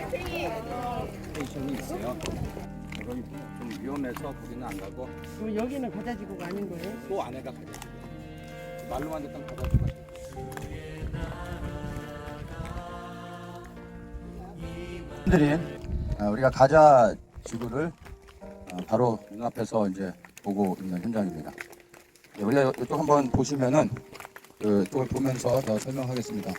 스테이션이 있어요. 그럼 좀 위험해서 거기는 안 가고 그럼 여기는 가자지구가 아닌 거예요? 또 안에가 가자지구. 말로만 듣던 가자지구가. 들이 우리가 가자지구를 바로 눈앞에서 이제 보고 있는 현장입니다. 우리가 이쪽 한번 보시면은 그쪽을 보면서 더 설명하겠습니다.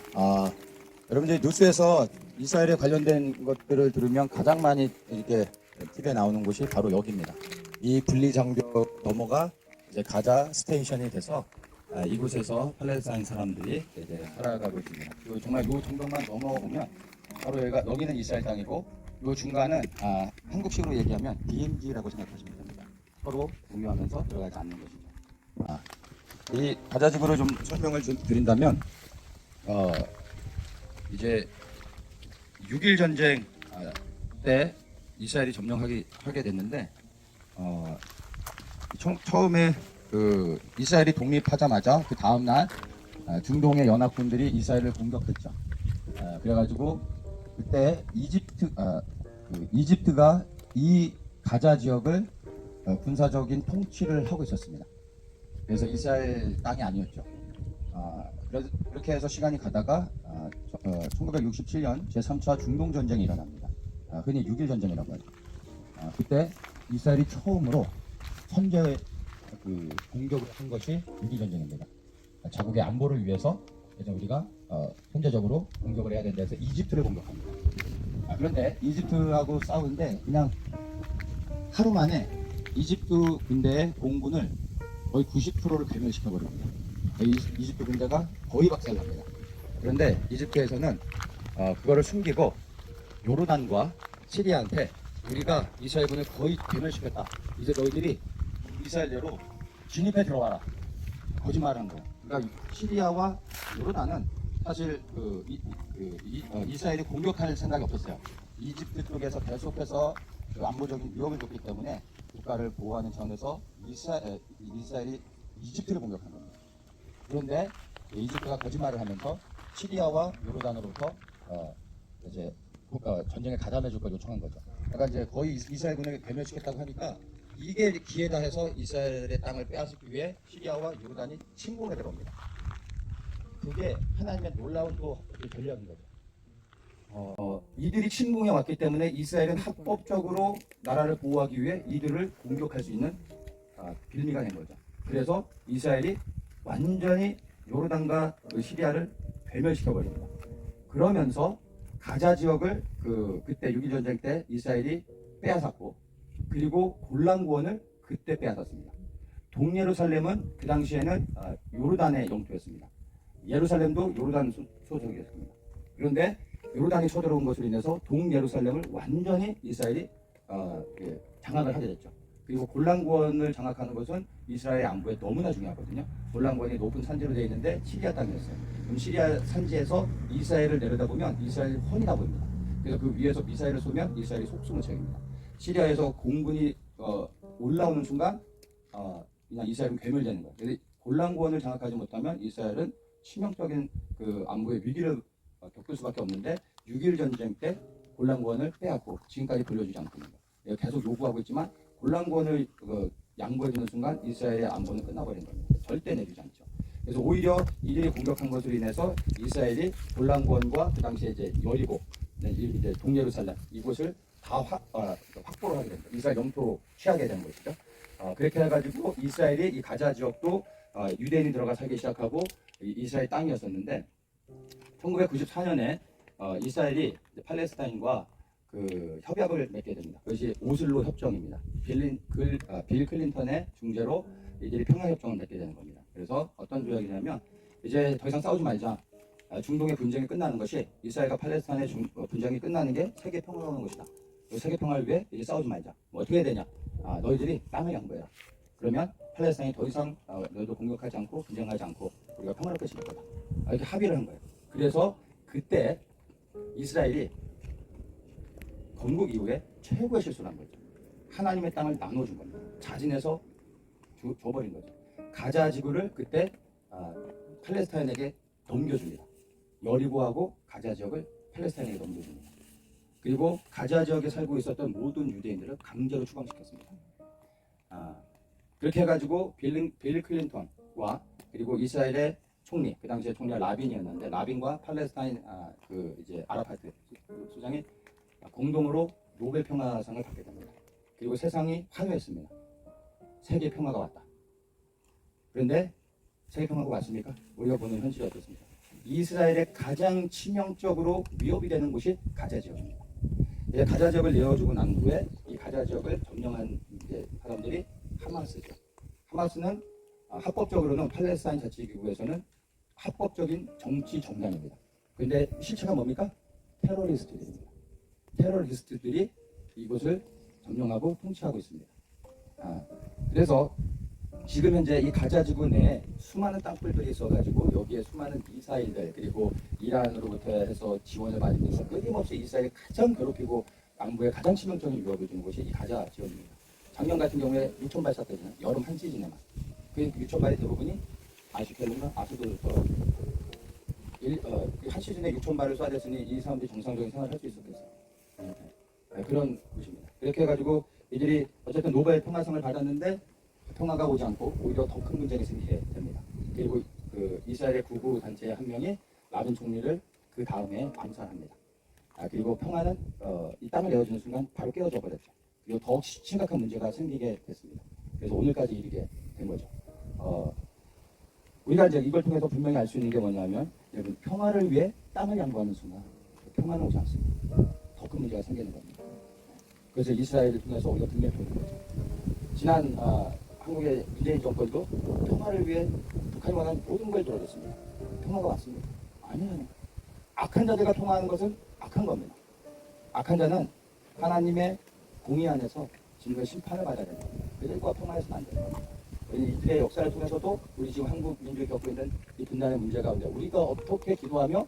여러분들이 뉴스에서 이스라엘에 관련된 것들을 들으면 가장 많이 이렇게 TV에 나오는 곳이 바로 여기입니다. 이 분리장벽 넘어가 이제 가자 스테이션이 돼서 이곳에서 팔레스타인 사람들이 이제 살아가고 있습니다. 그리고 정말 이 정도만 넘어오면 바로 여기는 이스라엘 땅이고 이 중간은 한국식으로 얘기하면 DMZ라고 생각하시면 됩니다. 서로 공유하면서 들어가지 않는 것이죠. 이 가자지구를 좀 설명을 드린다면 이제 6.1 전쟁 때 이스라엘이 점령하게 됐는데 처음에 그 이스라엘이 독립하자마자 그 다음날 중동의 연합군들이 이스라엘을 공격했죠. 그래가지고 그때 이집트가 이 가자 지역을 군사적인 통치를 하고 있었습니다. 그래서 이스라엘 땅이 아니었죠. 그래서 그렇게 해서 시간이 가다가 1967년 제3차 중동전쟁이 일어납니다. 흔히 6.1 전쟁이라고 하죠. 그때 이스라엘이 처음으로 선제 공격을 한 것이 6.1 전쟁입니다. 자국의 안보를 위해서 그래서 우리가 선제적으로 공격을 해야 된다 해서 이집트를 공격합니다. 그런데 이집트하고 싸우는데 그냥 하루 만에 이집트 군대의 공군을 거의 90%를 괴멸시켜버립니다. 이집트 군대가 거의 박살납니다. 그런데 이집트에서는 그거를 숨기고 요르단과 시리아한테 우리가 이스라엘군을 거의 괴멸시켰다. 이제 너희들이 이스라엘대로 진입해 들어와라. 거짓말한 거예요. 그러니까 시리아와 요르단은 사실 이스라엘이 공격할 생각이 없었어요. 이집트 쪽에서 계속해서 안보적인 위협을 줬기 때문에 국가를 보호하는 차원에서 이스라엘이 이집트를 공격한 겁니다. 그런데 이집트가 거짓말을 하면서 시리아와 요르단으로부터 이제 전쟁에 가담해 줄 걸 요청한 거죠. 그러니까 이제 거의 이스라엘군을 괴멸시켰다고 하니까 이게 기회다 해서 이스라엘의 땅을 빼앗기 위해 시리아와 요르단이 침공에 들어옵니다. 그게 하나님의 놀라운 또 전략인 거죠. 이들이 침공해 왔기 때문에 이스라엘은 합법적으로 나라를 보호하기 위해 이들을 공격할 수 있는 빌미가 된 거죠. 그래서 이스라엘이 완전히 요르단과 시리아를 괴멸시켜버립니다. 그러면서 가자 지역을 그때 6.1 전쟁 때 이스라엘이 빼앗았고 그리고 골란구원을 그때 빼앗았습니다. 동예루살렘은 그 당시에는 요르단의 영토였습니다. 예루살렘도 요르단 소속이었습니다. 그런데 요르단이 쳐들어온 것으로 인해서 동예루살렘을 완전히 이스라엘이 장악을 하게 됐죠. 그리고 골란구원을 장악하는 것은 이스라엘 안보에 너무나 중요하거든요. 골란구원이 높은 산지로 되어 있는데 시리아 땅이었어요. 그럼 시리아 산지에서 이스라엘을 내려다보면 이스라엘이 훤히 다 보입니다. 그래서 그 위에서 미사일을 쏘면 이스라엘이 속수무 책입니다. 시리아에서 공군이 올라오는 순간 그냥 이스라엘은 괴멸되는 거예요. 그래서 골란구원을 장악하지 못하면 이스라엘은 치명적인 안보의 위기를 겪을 수밖에 없는데 6.1 전쟁 때 골란구원을 빼앗고 지금까지 돌려주지 않고 있는 거예요. 계속 요구하고 있지만 골란구원을 양보해주는 순간 이스라엘의 안보는 끝나버린 겁니다. 절대 내주지 않죠. 그래서 오히려 이들이 공격한 것으로 인해서 이스라엘이 골란구원과 그 당시에 이제 여리고, 이제 동예루살렘 이곳을 다 확보를 하게 됩니다. 이스라엘 영토로 취하게 되는 것이죠. 그렇게 해가지고 이스라엘이 이 가자 지역도 유대인이 들어가 살기 시작하고 이스라엘 땅이었었는데 1994년에 이스라엘이 팔레스타인과 협약을 맺게 됩니다. 그것이 오슬로 협정입니다. 빌 클린턴의 중재로 이들이 평화협정을 맺게 되는 겁니다. 그래서 어떤 조약이냐면 이제 더 이상 싸우지 말자. 중동의 분쟁이 끝나는 것이 이스라엘과 팔레스타인의 분쟁이 끝나는 게 세계 평화가 오는 것이다. 세계 평화를 위해 이제 싸우지 말자. 뭐 어떻게 해야 되냐? 너희들이 땅을 양보해라. 그러면 팔레스타인이 더 이상 너희도 공격하지 않고 분쟁하지 않고 우리가 평화롭게 지낼 거다. 이렇게 합의를 한 거예요. 그래서 그때 이스라엘이 건국 이후에 최고의 실수를 한 거죠. 하나님의 땅을 나눠준 겁니다. 자진해서 줘버린 거죠. 가자 지구를 그때 팔레스타인에게 넘겨줍니다. 여리고하고 가자 지역을 팔레스타인에게 넘겨줍니다. 그리고 가자 지역에 살고 있었던 모든 유대인들을 강제로 추방시켰습니다. 그렇게 해가지고 빌 클린턴과 그리고 이스라엘의 총리, 그 당시에 총리가 라빈이었는데 라빈과 팔레스타인 그 이제 아라파트 수장이 공동으로 노벨 평화상을 받게 됩니다. 그리고 세상이 환호했습니다. 세계 평화가 왔다. 그런데 세계 평화가 왔습니까? 우리가 보는 현실이 어떻습니까? 이스라엘에 가장 치명적으로 위협이 되는 곳이 가자 지역입니다. 이제 가자 지역을 내어주고 난 후에 이 가자 지역을 점령한 이제 사람들이 하마스죠. 하마스는 합법적으로는 팔레스타인 자치기구에서는 합법적인 정치 정당입니다. 그런데 실체가 뭡니까? 테러리스트들입니다. 테러리스트들이 이곳을 점령하고 통치하고 있습니다. 그래서 지금 현재 이 가자 지구 내에 수많은 땅굴들이 있어가지고 여기에 수많은 미사일들 그리고 이란으로부터 해서 지원을 받으면서 끊임없이 이스라엘을 가장 괴롭히고 남부에 가장 치명적인 위협을 주는 곳이 이 가자 지역입니다. 작년 같은 경우에 유천 발사 때는 여름 한 시즌에만 그 유천 발의 대부분이 아시켈론과 아수도부터 한 시즌에 6천 발을 쏴댔으니 이 사람들이 정상적인 생활을 할 수 있었겠어요. 그런 곳입니다. 이렇게 해가지고 이들이 어쨌든 노벨 평화상을 받았는데 평화가 오지 않고 오히려 더 큰 문제가 생기게 됩니다. 그리고 그 이스라엘의 구구 단체 한 명이 라빈 총리를 그 다음에 암살합니다. 그리고 평화는 이 땅을 내어주는 순간 바로 깨어져 버렸죠. 그리고 더욱 심각한 문제가 생기게 됐습니다. 그래서 오늘까지 이르게 된 거죠. 우리가 이제 이걸 통해서 분명히 알 수 있는 게 뭐냐면 여러분 평화를 위해 땅을 양보하는 순간 평화는 오지 않습니다. 더 큰 문제가 생기는 겁니다. 그래서 이스라엘을 통해서 우리가 분명히 보는 거죠. 지난 한국의 문재인 정권도 평화를 위해 북한이 원하는 모든 걸 들어줬습니다. 평화가 왔습니다. 아니에요. 악한 자들과 통화하는 것은 악한 겁니다. 악한 자는 하나님의 공의 안에서 지금 심판을 받아야 됩니다. 그들과 평화해서는 안 됩니다. 이들의 역사를 통해서도 우리 지금 한국 민족이 겪고 있는 이 분단의 문제 가운데 우리가 어떻게 기도하며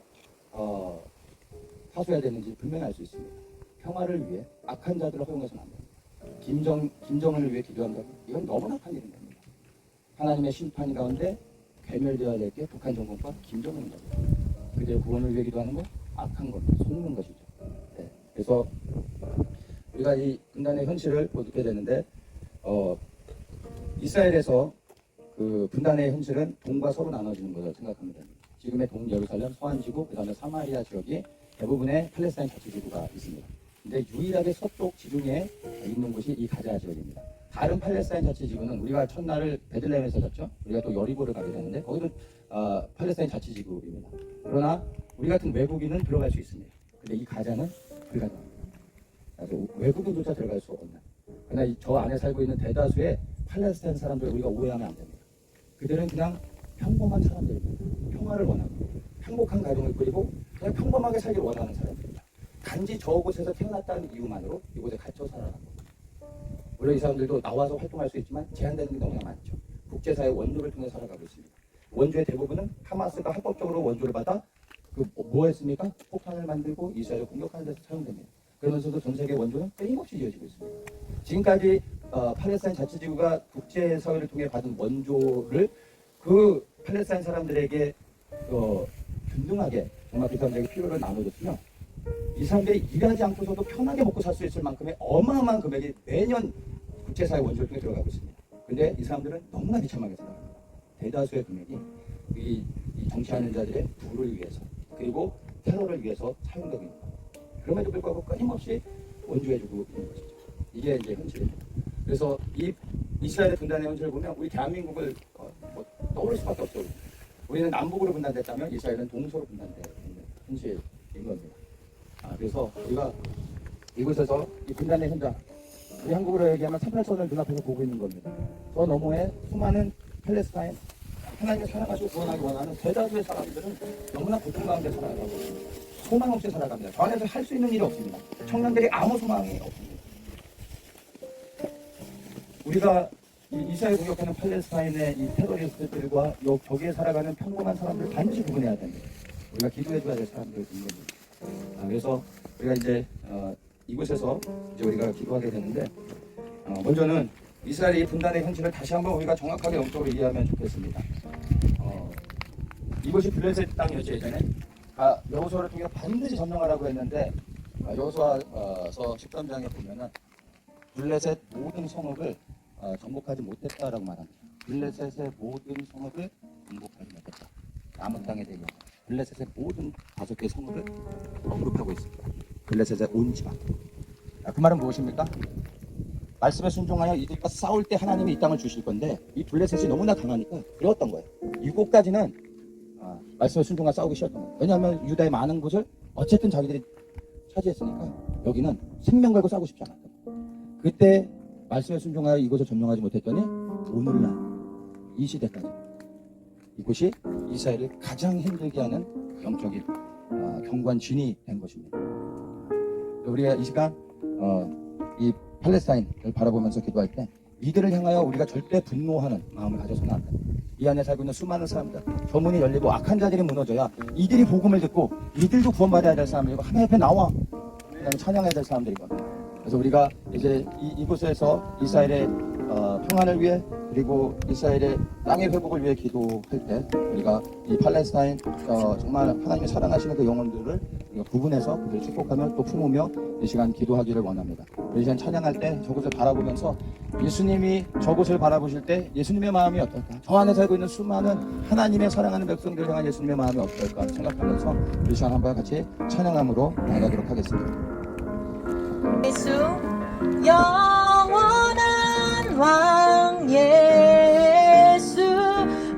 사수해야 되는지 분명히 알 수 있습니다. 평화를 위해 악한 자들을 허용해서는 안 됩니다. 김정은을 위해 기도한다. 이건 너무나 악한 일인 겁니다. 하나님의 심판 가운데 괴멸되어야 될 게 북한 정권과 김정은인 겁니다. 그들의 구원을 위해 기도하는 건 악한 겁니다. 속는 것이죠. 네. 그래서 우리가 이 분단의 현실을 보게 되는데 이스라엘에서 그 분단의 현실은 동과 서로 나눠지는 것으로 생각합니다. 지금의 동예루살렘, 서안지구, 그 다음에 사마리아 지역이 대부분의 팔레스타인 자치지구가 있습니다. 근데 유일하게 서쪽 지중해에 있는 곳이 이 가자 지역입니다. 다른 팔레스타인 자치지구는 우리가 첫날을 베들레헴에서 잤죠. 우리가 또 여리고를 가게 되는데 거기는 팔레스타인 자치지구입니다. 그러나 우리 같은 외국인은 들어갈 수 있습니다. 근데 이 가자는 불가능합니다. 그래서 외국인조차 들어갈 수 없는. 그러나 저 안에 살고 있는 대다수의 팔레스타인 사람들을 우리가 오해하면 안 됩니다. 그들은 그냥 평범한 사람들입니다. 평화를 원합니다. 행복한 가정을 꾸리고 그냥 평범하게 살기를 원하는 사람들입니다. 단지 저곳에서 태어났다는 이유만으로 이곳에 갇혀 살아가는 겁니다. 물론 이 사람들도 나와서 활동할 수 있지만 제한되는 게 너무나 많죠. 국제사회 원조를 통해 살아가고 있습니다. 원조의 대부분은 하마스가 합법적으로 원조를 받아 뭐 했습니까? 폭탄을 만들고 이스라엘을 공격하는 데서 사용됩니다. 그러면서도 전 세계 원조는 끊임없이 이어지고 있습니다. 지금까지 팔레스타인 자치지구가 국제사회를 통해 받은 원조를 그 팔레스타인 사람들에게 균등하게 정말 그 사람들에게 필요를 나눠줬으면 이 사람들이 일하지 않고서도 편하게 먹고 살 수 있을 만큼의 어마어마한 금액이 매년 국제사회 원조를 통해 들어가고 있습니다. 근데 이 사람들은 너무나 비참하게 생각합니다. 대다수의 금액이 이 정치하는 자들의 부를 위해서 그리고 테러를 위해서 사용되고 있는 겁니다. 그럼에도 불구하고 끊임없이 원조해주고 있는 것이죠. 이게 이제 현실입니다. 그래서 이 이스라엘의 분단의 현실을 보면 우리 대한민국을 떠올릴 수밖에 없죠. 우리는 남북으로 분단됐다면 이스라엘은 동서로 분단되어 있는 현실인 겁니다. 그래서 우리가 이곳에서 이 분단의 현장, 우리 한국으로 얘기하면 38선을 눈앞에서 보고 있는 겁니다. 저 너머에 수많은 팔레스타인, 하나님을 사랑하시고 구원하기 원하는 대다수의 사람들은 너무나 고통 가운데 살아가고 있습니다. 소망 없이 살아갑니다. 저 안에서 할 수 있는 일이 없습니다. 청년들이 아무 소망이 없습니다. 우리가 이스라엘 공격하는 팔레스타인의 이 테러리스트들과 저기에 살아가는 평범한 사람들을 반드시 구분해야 됩니다. 우리가 기도해줘야 될 사람들인 겁니다. 그래서 우리가 이제 이곳에서 이제 우리가 기도하게 되는데 먼저는 이스라엘의 분단의 현실을 다시 한번 우리가 정확하게 영적으로 이해하면 좋겠습니다. 이곳이 블레셋 땅이었죠. 예전에 여호수아를 통해 반드시 점령하라고 했는데 여호수아서 13장에 보면은 블레셋 모든 성읍을 정복하지 못했다라고 말합니다. 블레셋의 모든 성읍을 정복하지 못했다. 남은 땅에 대해 블레셋의 모든 5개 성읍을 언급하고 있습니다. 블레셋의 온 지방. 그 말은 무엇입니까? 말씀에 순종하여 이들과 싸울 때 하나님이 이 땅을 주실 건데 이 블레셋이 너무나 강하니까 어려웠던 거예요. 이곳까지는 말씀에 순종하여 싸우기 쉬웠던 거예요. 왜냐하면 유다의 많은 곳을 어쨌든 자기들이 차지했으니까 여기는 생명 걸고 싸우고 싶지 않았던 거예요. 그때 말씀에 순종하여 이곳을 점령하지 못했더니 오늘날 이 시대까지 이곳이 이스라엘을 가장 힘들게 하는 영적인 경관진이 된 것입니다. 우리가 이 시간 이 팔레스타인을 바라보면서 기도할 때 이들을 향하여 우리가 절대 분노하는 마음을 가져서는 안 됩니다. 이 안에 살고 있는 수많은 사람들, 저 문이 열리고 악한 자들이 무너져야 이들이 복음을 듣고 이들도 구원받아야 될 사람들이고 하나님 앞에 나와 그다음에 찬양해야 될 사람들이거든요. 그래서 우리가 이제 이곳에서 이스라엘의 평안을 위해 그리고 이스라엘의 땅의 회복을 위해 기도할 때 우리가 이 팔레스타인 정말 하나님이 사랑하시는 그 영혼들을 우리가 구분해서 그들을 축복하며 또 품으며 이 시간 기도하기를 원합니다. 우리 이 시간 찬양할 때 저곳을 바라보면서 예수님이 저곳을 바라보실 때 예수님의 마음이 어떨까? 저 안에 살고 있는 수많은 하나님의 사랑하는 백성들을 향한 예수님의 마음이 어떨까 생각하면서 우리 시간 한번 같이 찬양함으로 나가도록 하겠습니다. 예수 영원한 왕 예수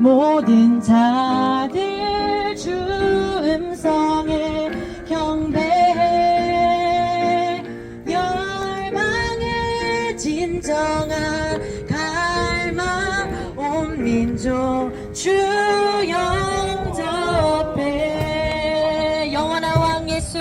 모든 자들 주 음성에 경배해 열방의 진정한 갈망 온 민족 주 영접해 영원한 왕 예수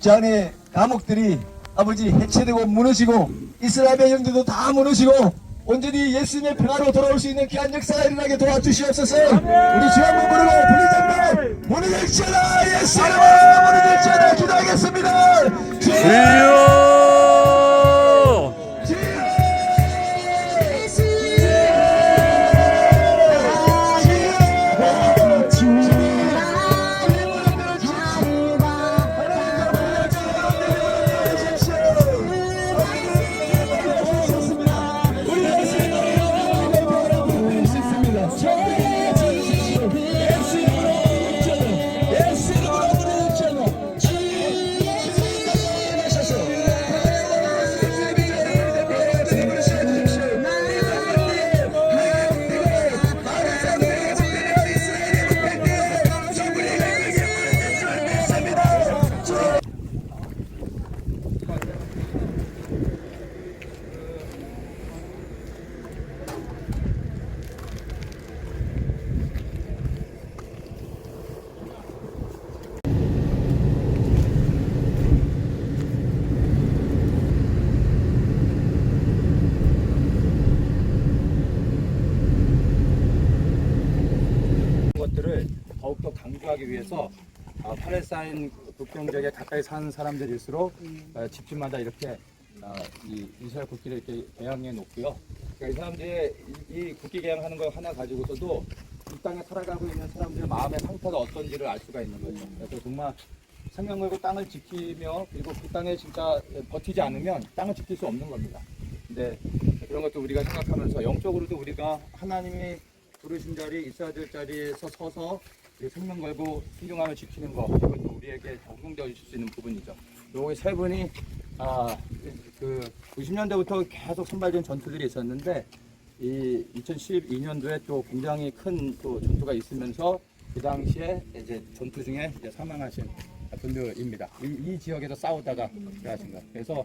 저 안에 감옥들이 아버지 해체되고 무너지고 이스라엘의 영들도 다 무너지고 온전히 예수님의 평화로 돌아올 수 있는 귀한 역사가 일어나게 도와주시옵소서. 우리 주 한번 부르고 불리장면 무너질지어다 예수 이름으로 무너질지어다 기도하겠습니다. 주여! 것들을 더욱더 강조하기 위해서 팔레스타인 국경 지역에 가까이 사는 사람들일수록 집집마다 이렇게 이 이스라엘 국기를 이렇게 개양해 놓고요. 그러니까 이 사람들이 이 국기 개양하는 거 하나 가지고서도 이 땅에 살아가고 있는 사람들의 마음의 상태가 어떤지를 알 수가 있는 거죠. 그래서 정말 생명 걸고 땅을 지키며 그리고 그 땅에 진짜 버티지 않으면 땅을 지킬 수 없는 겁니다. 근데 그런 것도 우리가 생각하면서 영적으로도 우리가 하나님이 부르신 자리, 있어야 될 자리에서 서서 생명 걸고 순종함을 지키는 것, 이것도 우리에게 적용되어 줄 수 있는 부분이죠. 요거 세 분이 그 90년대부터 계속 선발된 전투들이 있었는데 이 2012년도에 또 굉장히 큰 또 전투가 있으면서 그 당시에 이제 전투 중에 이제 사망하신 분들입니다. 이 지역에서 싸우다가 그러신 거. 그래서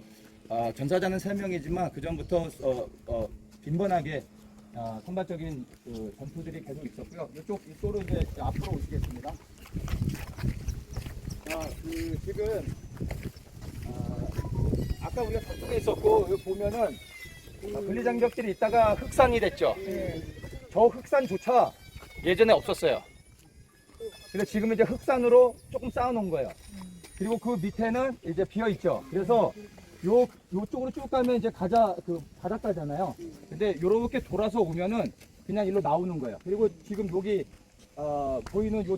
전사자는 3명이지만 그 전부터 빈번하게 선발적인 그 전투들이 계속 있었고요. 이쪽으로 이제 앞으로 오시겠습니다. 자, 지금 아까 우리가 저쪽에 있었고 여기 보면은 분리장벽들이 있다가 흑산이 됐죠. 저 흑산조차 예전에 없었어요. 그래서 지금 이제 흑산으로 조금 쌓아놓은 거예요. 그리고 그 밑에는 이제 비어 있죠. 그래서 요쪽으로 쭉 가면 이제 그 바닷가잖아요. 근데 요렇게 돌아서 오면은 그냥 일로 나오는 거예요. 그리고 지금 여기 보이는 요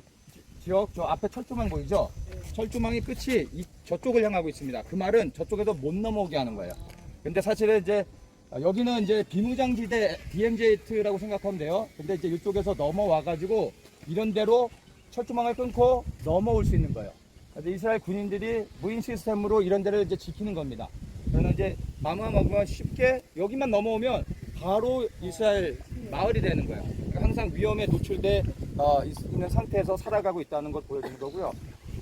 지역 저 앞에 철조망 보이죠? 철조망이 끝이 저쪽을 향하고 있습니다. 그 말은 저쪽에서 못 넘어오게 하는 거예요. 근데 사실은 이제 여기는 이제 비무장지대 BMJ라고 생각하면 돼요. 근데 이제 이쪽에서 넘어와가지고 이런 데로 철조망을 끊고 넘어올 수 있는 거예요. 그래서 이스라엘 군인들이 무인 시스템으로 이런 데를 이제 지키는 겁니다. 그러면 이제 마구마구마 쉽게 여기만 넘어오면 바로 이스라엘 마을이 되는 거예요. 그러니까 항상 위험에 노출돼 있는 상태에서 살아가고 있다는 걸 보여주는 거고요.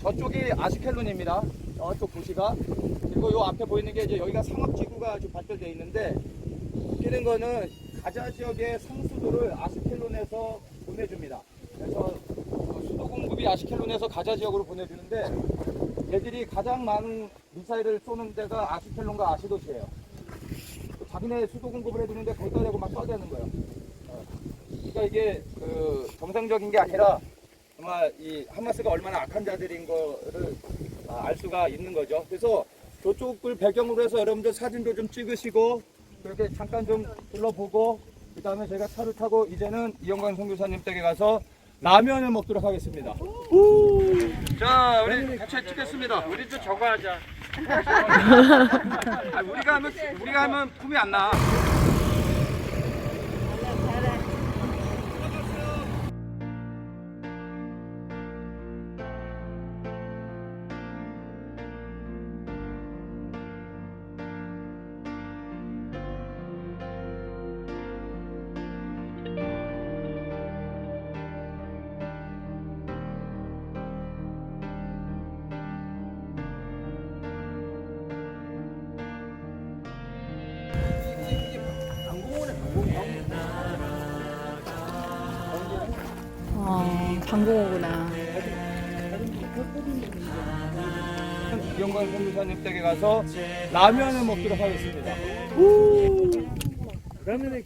저쪽이 아시켈론입니다. 저쪽 도시가. 그리고 요 앞에 보이는 게 이제 여기가 상업지구가 아주 발달되어 있는데 웃기는 거는 가자 지역의 상수도를 아시켈론에서 보내줍니다. 그래서 수도 공급이 아시켈론에서 가자 지역으로 보내주는데 얘들이 가장 많은 미사일을 쏘는 데가 아시켈론과 아시도시예요. 자기네 수도 공급을 해주는데 거기다 대고 막 쏴대는 거예요. 그러니까 이게 정상적인 게 아니라 정말 이 하마스가 얼마나 악한 자들인 거를 알 수가 있는 거죠. 그래서 저쪽을 배경으로 해서 여러분들 사진도 좀 찍으시고 그렇게 잠깐 좀 둘러보고 그 다음에 제가 차를 타고 이제는 이영광 선교사님 댁에 가서 라면을 먹도록 하겠습니다. 자, 우리 같이 찍겠습니다. 우리도 저거 하자. 우리가 하면 품이 안 나. 방공호구나. 이영관 선교사님 댁에 가서 라면을 먹도록 하겠습니다. 라면에